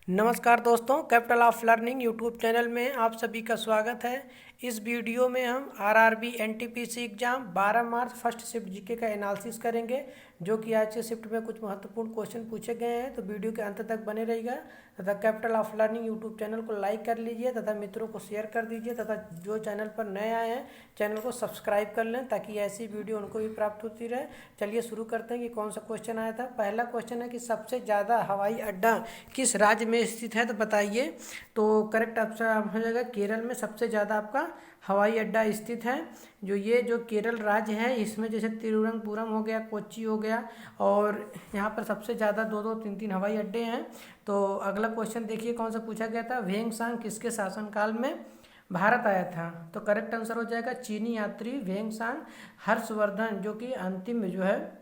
नमस्कार दोस्तों, capital of learning YouTube channel में आप सभी का स्वागत है। इस वीडियो में हम RRB NTPC exam 12 March first shift GK का एनालिसिस करेंगे, जो कि आज के शिफ्ट में कुछ महत्वपूर्ण क्वेश्चन पूछे गए हैं। तो वीडियो के अंत तक बने रहिएगा तथा capital of learning YouTube channel को लाइक कर लीजिए तथा मित्रों को शेयर कर दीजिए तथा जो चैनल पर नए आए हैं चैनल को सब्सक्राइब कर लें ताकि ऐसी वीडियो उनको भी प्राप्त होती रहे। चलिए शुरू करते हैं कि कौन सा क्वेश्चन आया था। पहला क्वेश्चन है कि सबसे ज़्यादा हवाई अड्डा किस राज्य में स्थित है, तो बताइए। तो करेक्ट आंसर हो जाएगा केरल में सबसे ज़्यादा आपका हवाई अड्डा स्थित है। जो केरल राज्य है, इसमें जैसे तिरुवनंतपुरम हो गया, कोच्चि हो गया, और यहाँ पर सबसे ज़्यादा दो दो तीन तीन हवाई अड्डे हैं। तो अगला क्वेश्चन देखिए कौन सा पूछा गया था। वेंगसांग किसके शासनकाल में भारत आया था, तो करेक्ट आंसर हो जाएगा चीनी यात्री वेंगसांग हर्षवर्धन, जो कि अंतिम जो है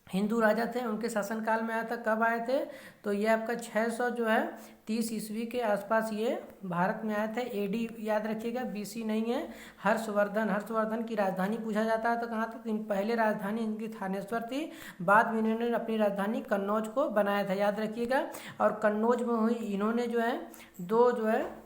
हिंदू राजा थे, उनके शासनकाल में आया था। कब आए थे, तो ये आपका 600 जो है 30 ईस्वी के आसपास ये भारत में आए थे। एडी याद रखिएगा, बीसी नहीं है। हर्षवर्धन की राजधानी पूछा जाता है तो कहाँ था, तो पहले राजधानी इनकी थानेश्वर थी, बाद में इन्होंने अपनी राजधानी कन्नौज को बनाया था, याद रखिएगा। और कन्नौज में हुई इन्होंने जो है दो जो है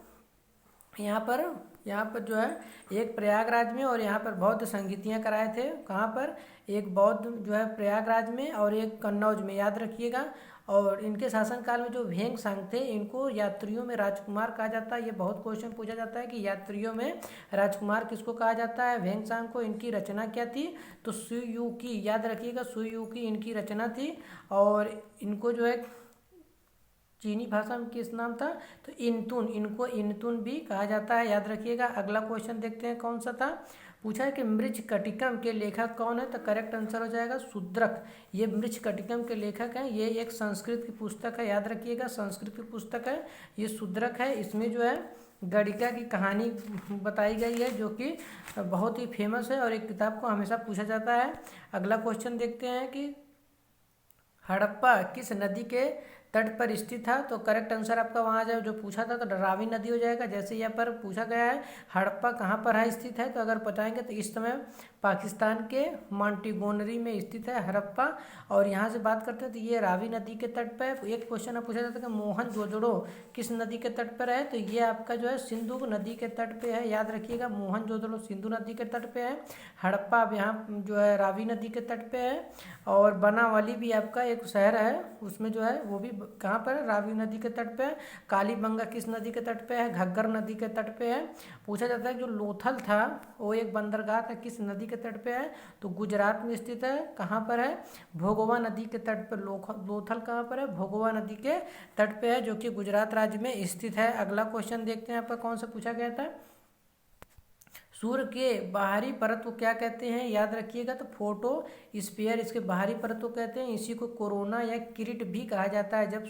यहाँ पर जो है एक प्रयागराज में और यहाँ पर बौद्ध संगीतियाँ कराए थे। कहाँ पर, एक बौद्ध जो है प्रयागराज में और एक कन्नौज में, याद रखिएगा। और इनके शासनकाल में जो वेंगसांग थे, इनको यात्रियों में राजकुमार कहा जाता है। ये बहुत क्वेश्चन पूछा जाता है कि यात्रियों में राजकुमार किसको कहा जाता है, वेंगसांग को। इनकी रचना क्या थी, तो सुयुकी, याद रखिएगा, सुयुकी इनकी रचना थी। और इनको जो है चीनी भाषा में किस नाम था, तो इनको इनतुन भी कहा जाता है, याद रखिएगा। अगला क्वेश्चन देखते हैं कौन सा था। पूछा है कि मृच्छकटिकम के लेखक कौन है, तो करेक्ट आंसर हो जाएगा शूद्रक। ये मृच्छकटिकम के लेखक हैं। ये एक संस्कृत की पुस्तक है, याद रखिएगा, संस्कृत की पुस्तक है, ये शूद्रक है। इसमें जो है गणिका की कहानी बताई गई है, जो कि बहुत ही फेमस है और एक किताब को हमेशा पूछा जाता है। अगला क्वेश्चन देखते हैं कि हड़प्पा किस नदी के तट पर स्थित था, तो करेक्ट आंसर आपका वहाँ जाए जो पूछा था, तो रावी नदी हो जाएगा। जैसे यहाँ पर पूछा गया है हड़प्पा कहाँ पर है स्थित है, तो अगर बताएंगे तो इस समय पाकिस्तान के मॉन्टीगोनरी में स्थित है हड़प्पा। और यहाँ से बात करते हैं तो ये रावी नदी के तट पर। एक क्वेश्चन पूछा जाता है कि मोहनजोदड़ो किस नदी के तट पर है, तो ये आपका जो है सिंधु नदी के तट पर है, याद रखिएगा। मोहनजोदड़ो सिंधु नदी के तट पर है, हड़प्पा अब यहाँ जो है रावी नदी के तट पर है। और बनावाली भी आपका एक शहर है, उसमें जो है वो भी कहाँ पर है, रावी नदी के तट पे है। कालीबंगा किस नदी के तट पे है, घग्गर नदी के तट पे है। पूछा जाता है जो लोथल था वो एक बंदरगाह था, किस नदी के तट पे है, तो गुजरात में स्थित है। कहाँ पर है, भोगवा नदी के तट पर। लोथल कहाँ पर है, भोगवा नदी के तट पे है, जो कि गुजरात राज्य में स्थित है। अगला क्वेश्चन देखते हैं आपका कौन सा पूछा गया था। सूर्य के बाहरी परत को क्या कहते हैं, याद रखिएगा, तो फोटो स्फीयर इसके बाहरी परत को कहते हैं। इसी को कोरोना या किरीट भी कहा जाता है। जब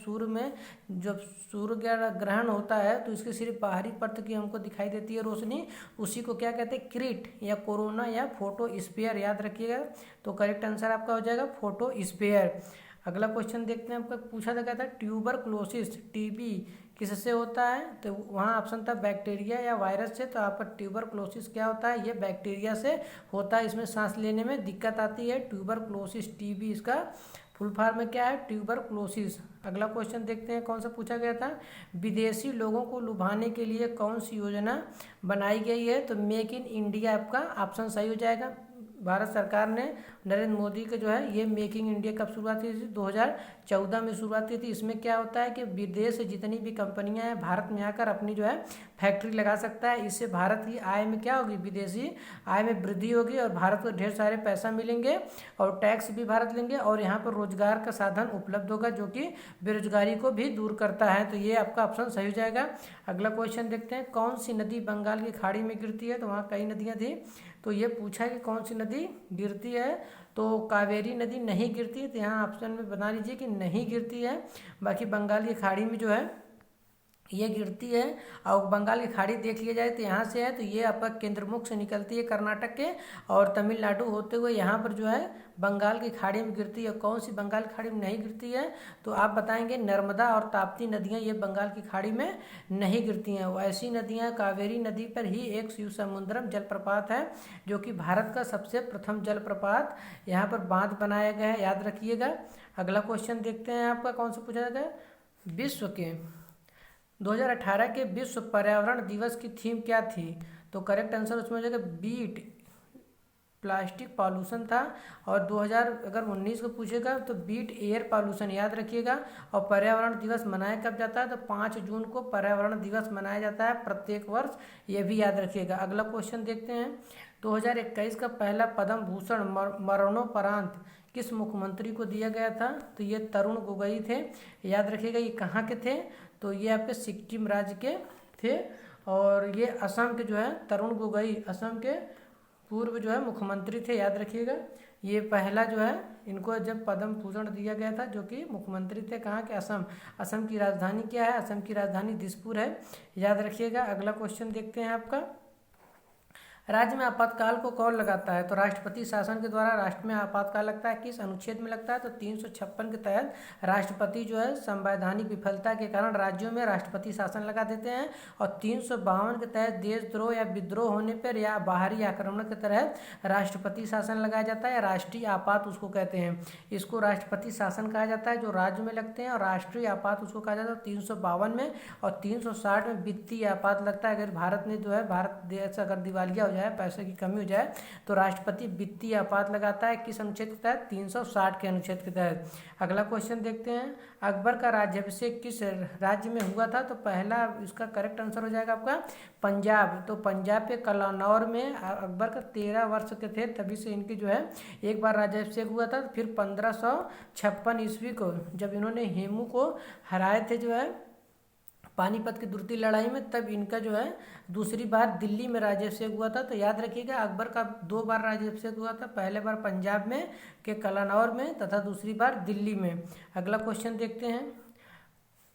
सूर्य ग्रहण होता है तो इसकी सिर्फ बाहरी परत की हमको दिखाई देती है रोशनी, उसी को क्या कहते हैं, किरीट या कोरोना या फोटो स्फीयर, याद रखिएगा। तो करेक्ट आंसर आपका हो जाएगा फोटो स्फीयर। अगला क्वेश्चन देखते हैं आपका पूछा था क्या था, ट्यूबरक्लोसिस टीबी किससे होता है, तो वहाँ ऑप्शन था बैक्टीरिया या वायरस से। तो आप पर ट्यूबरक्लोसिस क्या होता है, ये बैक्टीरिया से होता है, इसमें सांस लेने में दिक्कत आती है। ट्यूबरक्लोसिस टीबी इसका फुल फॉर्म में क्या है, ट्यूबरक्लोसिस। अगला क्वेश्चन देखते हैं कौन सा पूछा गया था। विदेशी लोगों को लुभाने के लिए कौन सी योजना बनाई गई है, तो मेक इन इंडिया आपका ऑप्शन सही हो जाएगा। भारत सरकार ने, नरेंद्र मोदी के जो है ये मेकिंग इंडिया कब शुरुआत हुई थी, 2014 में शुरुआत हुई थी। इसमें क्या होता है कि विदेश से जितनी भी कंपनियां हैं भारत में आकर अपनी जो है फैक्ट्री लगा सकता है। इससे भारत की आय में क्या होगी, विदेशी आय में वृद्धि होगी और भारत को ढेर सारे पैसा मिलेंगे और टैक्स भी भारत लेंगे और यहाँ पर रोजगार का साधन उपलब्ध होगा, जो कि बेरोजगारी को भी दूर करता है। तो ये आपका ऑप्शन सही हो जाएगा। अगला क्वेश्चन देखते हैं, कौन सी नदी बंगाल की खाड़ी में गिरती है, तो वहाँ कई नदियाँ थी, तो ये पूछा है कि कौन सी नदी गिरती है, तो कावेरी नदी नहीं गिरती है, तो यहाँ ऑप्शन में बना लीजिए कि नहीं गिरती है। बाकी बंगाल की खाड़ी में जो है ये गिरती है। और बंगाल की खाड़ी देख लिया जाए तो यहाँ से है, तो ये आपका केंद्रमुख से निकलती है कर्नाटक के और तमिलनाडु होते हुए यहाँ पर जो है बंगाल की खाड़ी में गिरती है। कौन सी बंगाल की खाड़ी में नहीं गिरती है, तो आप बताएंगे नर्मदा और ताप्ती नदियाँ ये बंगाल की खाड़ी में नहीं गिरती हैं। वैसी नदियाँ कावेरी नदी पर ही एक शिव समुद्रम जलप्रपात है, जो कि भारत का सबसे प्रथम जलप्रपात, यहाँ पर बांध बनाया गया है, याद रखिएगा। अगला क्वेश्चन देखते हैं आपका कौन सा पूछा जाता है। विश्व के 2018 के विश्व पर्यावरण दिवस की थीम क्या थी? तो करेक्ट आंसर उसमें हो जाएगा बीट प्लास्टिक पॉल्यूशन था। और 2019 को पूछेगा तो बीट एयर पॉल्यूशन, याद रखिएगा। और पर्यावरण दिवस मनाया कब जाता है? तो 5 जून को पर्यावरण दिवस मनाया जाता है प्रत्येक वर्ष, ये भी याद रखिएगा। अगला क्वेश्चन देखते हैं। 2021 का पहला पद्म भूषण मरणोपरांत किस मुख्यमंत्री को दिया गया था? तो ये तरुण गोगोई थे, याद रखिएगा। ये कहाँ के थे? तो ये आपके सिक्किम राज्य के थे। और ये असम के जो है तरुण गोगोई असम के पूर्व जो है मुख्यमंत्री थे, याद रखिएगा। ये पहला जो है इनको जब पद्म भूषण दिया गया था, जो कि मुख्यमंत्री थे कहाँ के? असम। असम की राजधानी क्या है? असम की राजधानी दिसपुर है, याद रखिएगा। अगला क्वेश्चन देखते हैं आपका। राज्य में आपातकाल को कौन लगाता है? तो राष्ट्रपति शासन के द्वारा राष्ट्र में आपातकाल लगता है। किस अनुच्छेद में लगता है? तो 356 के तहत राष्ट्रपति जो है संवैधानिक विफलता के कारण राज्यों में राष्ट्रपति शासन लगा देते हैं। और 352 के तहत देशद्रोह या विद्रोह होने पर या बाहरी आक्रमण के तहत राष्ट्रपति शासन लगाया जाता है। राष्ट्रीय आपात उसको कहते हैं। इसको राष्ट्रपति शासन कहा जाता है जो राज्य में लगते हैं, और राष्ट्रीय आपात उसको कहा जाता है 352 में। और 360 में वित्तीय आपात लगता है। अगर भारत ने जो है भारत देश अगर दिवालिया हो जाए, पैसे की कमी हो जाए, तो राष्ट्रपति वित्तीय आपात लगाता है। किस अनुच्छेद के तहत? 360 के अनुच्छेद के तहत। अगला क्वेश्चन देखते हैं। अकबर का राज्याभिषेक किस राज्य में हुआ था? तो पहला इसका करेक्ट आंसर हो जाएगा आपका पंजाब। तो पंजाब के कलानौर में अकबर का 13 वर्ष के थे, तभी से इनकी जो है एक बार राज्याभिषेक हुआ था। फिर 1556 ईस्वी को जब इन्होंने हेमू को हराए थे जो है पानीपत की द्वितीय लड़ाई में, तब इनका जो है दूसरी बार दिल्ली में राज्याभिषेक हुआ था। तो याद रखिएगा अकबर का 2 बार राज्याभिषेक हुआ था, पहले बार पंजाब में के कलानौर में तथा दूसरी बार दिल्ली में। अगला क्वेश्चन देखते हैं।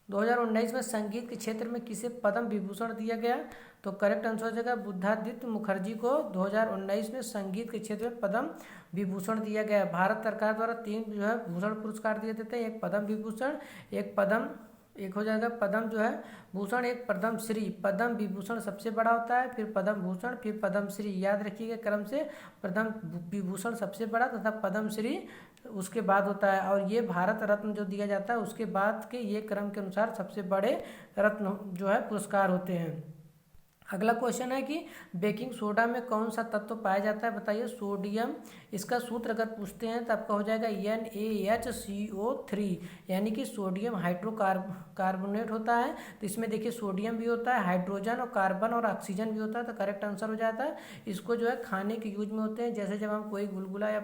2019 में संगीत के क्षेत्र में किसे पद्म विभूषण दिया गया? तो करेक्ट आंसर हो जाएगा बुद्धादित्य मुखर्जी को 2019 में संगीत के क्षेत्र में पद्म विभूषण दिया गया। भारत सरकार द्वारा 3 जो है भूषण पुरस्कार दिए जाते हैं, एक पद्म विभूषण, एक हो जाएगा पद्म जो है भूषण, एक पद्म श्री। पद्म विभूषण सबसे बड़ा होता है, फिर पद्म भूषण, फिर पद्म श्री, याद रखिएगा क्रम से। पद्म विभूषण सबसे बड़ा तथा पद्म श्री उसके बाद होता है। और ये भारत रत्न जो दिया जाता है उसके बाद के ये क्रम के अनुसार सबसे बड़े रत्न जो है पुरस्कार होते हैं। अगला क्वेश्चन है कि बेकिंग सोडा में कौन सा तत्व पाया जाता है? बताइए। सोडियम। इसका सूत्र अगर पूछते हैं तो आपका हो जाएगा NaHCO3, यानी कि सोडियम हाइड्रोकार्बोनेट होता है। तो इसमें देखिए सोडियम भी होता है, हाइड्रोजन और कार्बन और ऑक्सीजन भी होता है। तो करेक्ट आंसर हो जाता है। इसको जो है खाने के यूज में होते हैं, जैसे जब हम कोई गुलगुला या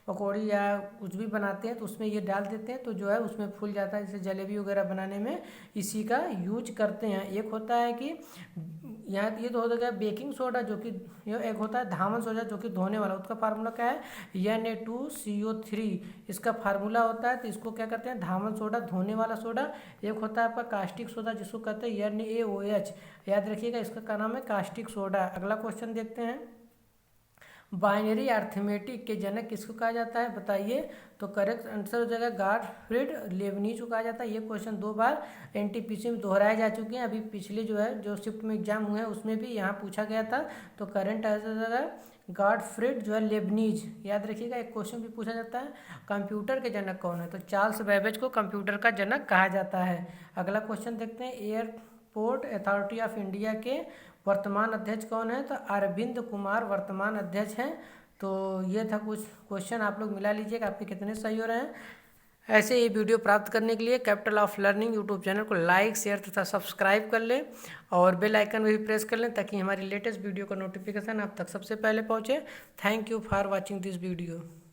पकौड़ी या कुछ भी बनाते हैं तो उसमें ये डाल देते हैं तो जो है उसमें फूल जाता है। जैसे जलेबी वगैरह बनाने में इसी का यूज करते हैं। एक होता है कि यहाँ ये तो हो गया बेकिंग सोडा, जो कि एक होता है धामन सोडा जो कि धोने वाला, उसका फार्मूला क्या है? Na2CO3 इसका फार्मूला होता है। तो इसको क्या कहते हैं? धामन सोडा, धोने वाला सोडा। एक होता है आपका कास्टिक सोडा जिसको कहते हैं NaOH, याद रखिएगा इसका क्या नाम है? Caustic soda. अगला क्वेश्चन देखते हैं। बाइनरी अर्थमेटिक के जनक किसको कहा जाता है? बताइए। तो करेक्ट आंसर हो जाएगा गॉटफ्रीड लेबनीज को कहा जाता है। ये क्वेश्चन 2 बार NTPC में दोहराए जा चुके हैं। अभी पिछले जो है जो शिफ्ट में एग्जाम हुए हैं उसमें भी यहाँ पूछा गया था। तो करेंट आंसर हो जाएगा गॉटफ्रीड जो है लेबनीज, याद रखिएगा। एक क्वेश्चन भी पूछा जाता है कंप्यूटर के जनक कौन है? तो चार्ल्स बेबेज को कंप्यूटर का जनक कहा जाता है। अगला क्वेश्चन देखते हैं। एयरपोर्ट अथॉरिटी ऑफ इंडिया के वर्तमान अध्यक्ष कौन है? तो अरविंद कुमार वर्तमान अध्यक्ष हैं। तो ये था कुछ क्वेश्चन, आप लोग मिला लीजिएगा आपके कितने सही हो रहे हैं। ऐसे ही वीडियो प्राप्त करने के लिए capital of learning YouTube channel को लाइक, शेयर तथा सब्सक्राइब कर लें और बेल आइकन भी प्रेस कर लें ताकि हमारी लेटेस्ट वीडियो का नोटिफिकेशन आप तक सबसे पहले पहुँचे। Thank you for watching this video.